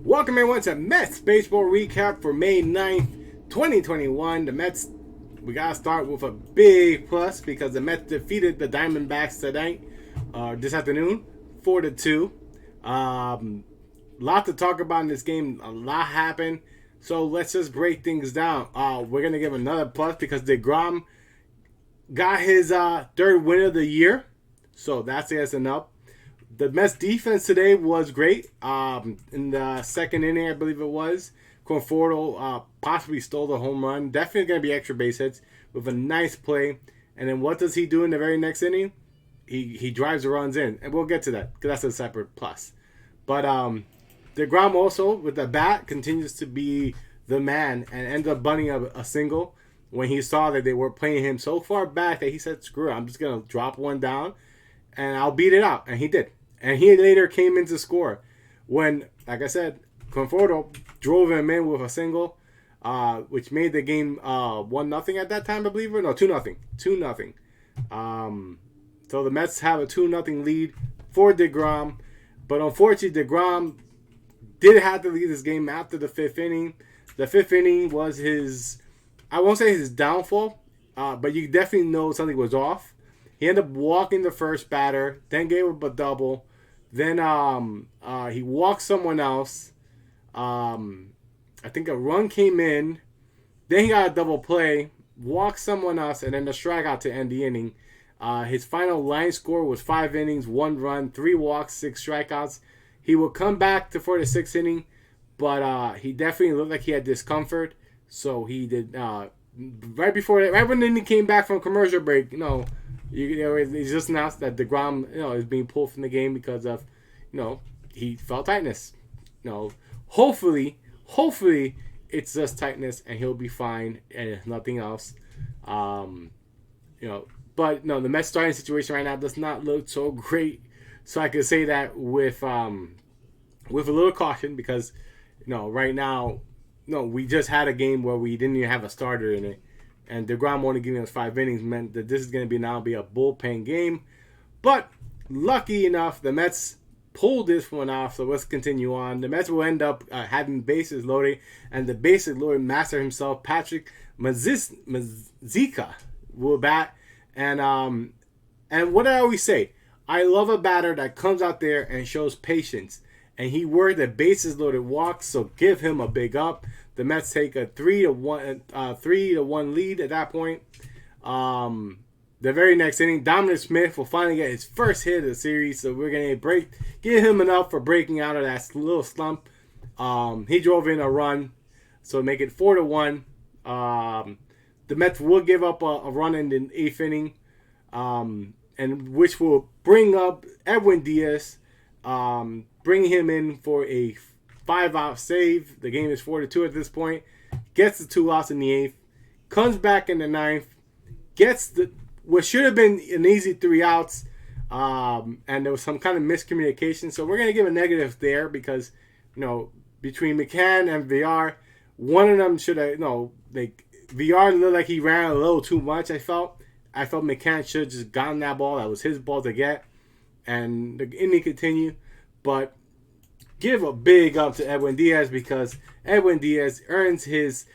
Welcome everyone to Mets Baseball Recap for May 9th, 2021. The Mets, we got to start with a big plus because the Mets defeated the Diamondbacks tonight, this afternoon, 4-2. Lot to talk about in this game. A lot happened. So let's just break things down. We're going to give another plus because DeGrom got his third win of the year. So that's enough. The Mets defense today was great. In the second inning, I believe it was, Conforto possibly stole the home run. Definitely going to be extra base hits with a nice play. And then what does he do in the very next inning? He drives the runs in. And we'll get to that because that's a separate plus. But DeGrom also, with the bat, continues to be the man and ended up bunting a single when he saw that they were playing him so far back that he said, screw it, I'm just going to drop one down and I'll beat it out. And he did. And he later came in to score when, like I said, Conforto drove him in with a single, which made the game 1-0 at that time, I believe. No, 2-0. 2-0. So the Mets have a 2-0 lead for DeGrom. But unfortunately, DeGrom did have to leave this game after the fifth inning. The fifth inning was I won't say his downfall, but you definitely know something was off. He ended up walking the first batter, then gave up a double. Then he walked someone else. I think a run came in. Then he got a double play, walked someone else, and then the strikeout to end the inning. His final line score was 5 innings, 1 run, 3 walks, 6 strikeouts. He would come back for the 6th inning, but he definitely looked like he had discomfort. So he did right before that, right when he came back from commercial break. It's just announced that DeGrom, is being pulled from the game because of, he felt tightness. Hopefully it's just tightness and he'll be fine and it's nothing else. But no, the Mets starting situation right now does not look so great. So I could say that with a little caution because, right now, we just had a game where we didn't even have a starter in it. And DeGrom only giving us 5 innings meant that this is going to be a bullpen game. But lucky enough, the Mets pulled this one off. So let's continue on. The Mets will end up having bases loaded. And the bases loaded master himself, Patrick Mazeika, will bat. And what I always say, I love a batter that comes out there and shows patience. And he worked a bases loaded walk, so give him a big up. The Mets take a 3-1 lead at that point. The very next inning, Dominic Smith will finally get his first hit of the series, so we're going to give him enough for breaking out of that little slump. He drove in a run, so make it 4-1. The Mets will give up a run in the 8th inning, and which will bring up Edwin Diaz, bring him in for a 5-out save. The game is 4-2 at this point. Gets the 2 outs in the 8th. Comes back in the 9th. Gets what should have been an easy 3 outs. And there was some kind of miscommunication. So we're going to give a negative there because, between McCann and VR, one of them should have, VR looked like he ran a little too much, I felt. I felt McCann should have just gotten that ball. That was his ball to get. And the inning continued. But give a big up to Edwin Diaz because Edwin Diaz earns his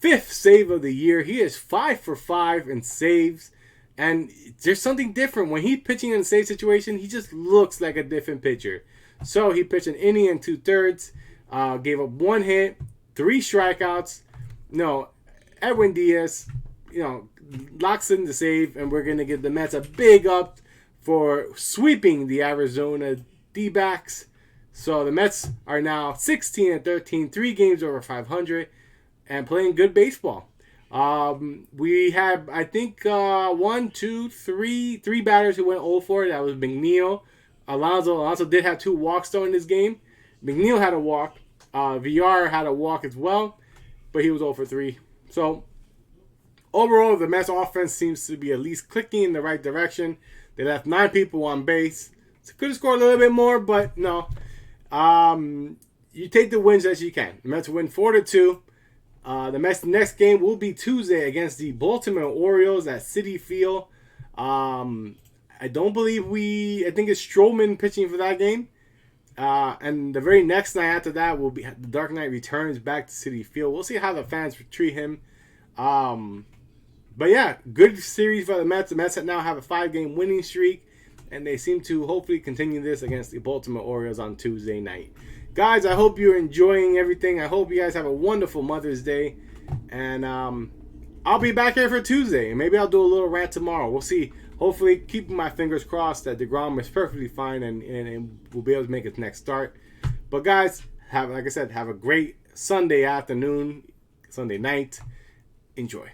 5th save of the year. He is 5 for 5 in saves. And there's something different. When he's pitching in a save situation, he just looks like a different pitcher. So he pitched an inning and 2/3, gave up 1 hit, 3 strikeouts. Edwin Diaz, locks in the save, and we're going to give the Mets a big up for sweeping the Arizona D-backs. So the Mets are now 16-13, 3 games over 500, and playing good baseball. We have, I think, 3 batters who went 0 for it. That was McNeil. Alonso did have 2 walks though in this game. McNeil had a walk. VR had a walk as well, but he was 0 for 3. So overall, the Mets offense seems to be at least clicking in the right direction. They left 9 people on base. So could have scored a little bit more, but no. You take the wins as you can. The Mets win 4-2. The Mets' next game will be Tuesday against the Baltimore Orioles at Citi Field. I don't believe I think it's Stroman pitching for that game. And the very next night after that will be the Dark Knight Returns back to Citi Field. We'll see how the fans treat him. But yeah, good series for the Mets. The Mets now have a 5-game winning streak, and they seem to hopefully continue this against the Baltimore Orioles on Tuesday night. Guys, I hope you're enjoying everything. I hope you guys have a wonderful Mother's Day. And I'll be back here for Tuesday. And maybe I'll do a little rant tomorrow. We'll see. Hopefully, keeping my fingers crossed that DeGrom is perfectly fine and will be able to make its next start. But guys, like I said, have a great Sunday afternoon, Sunday night. Enjoy.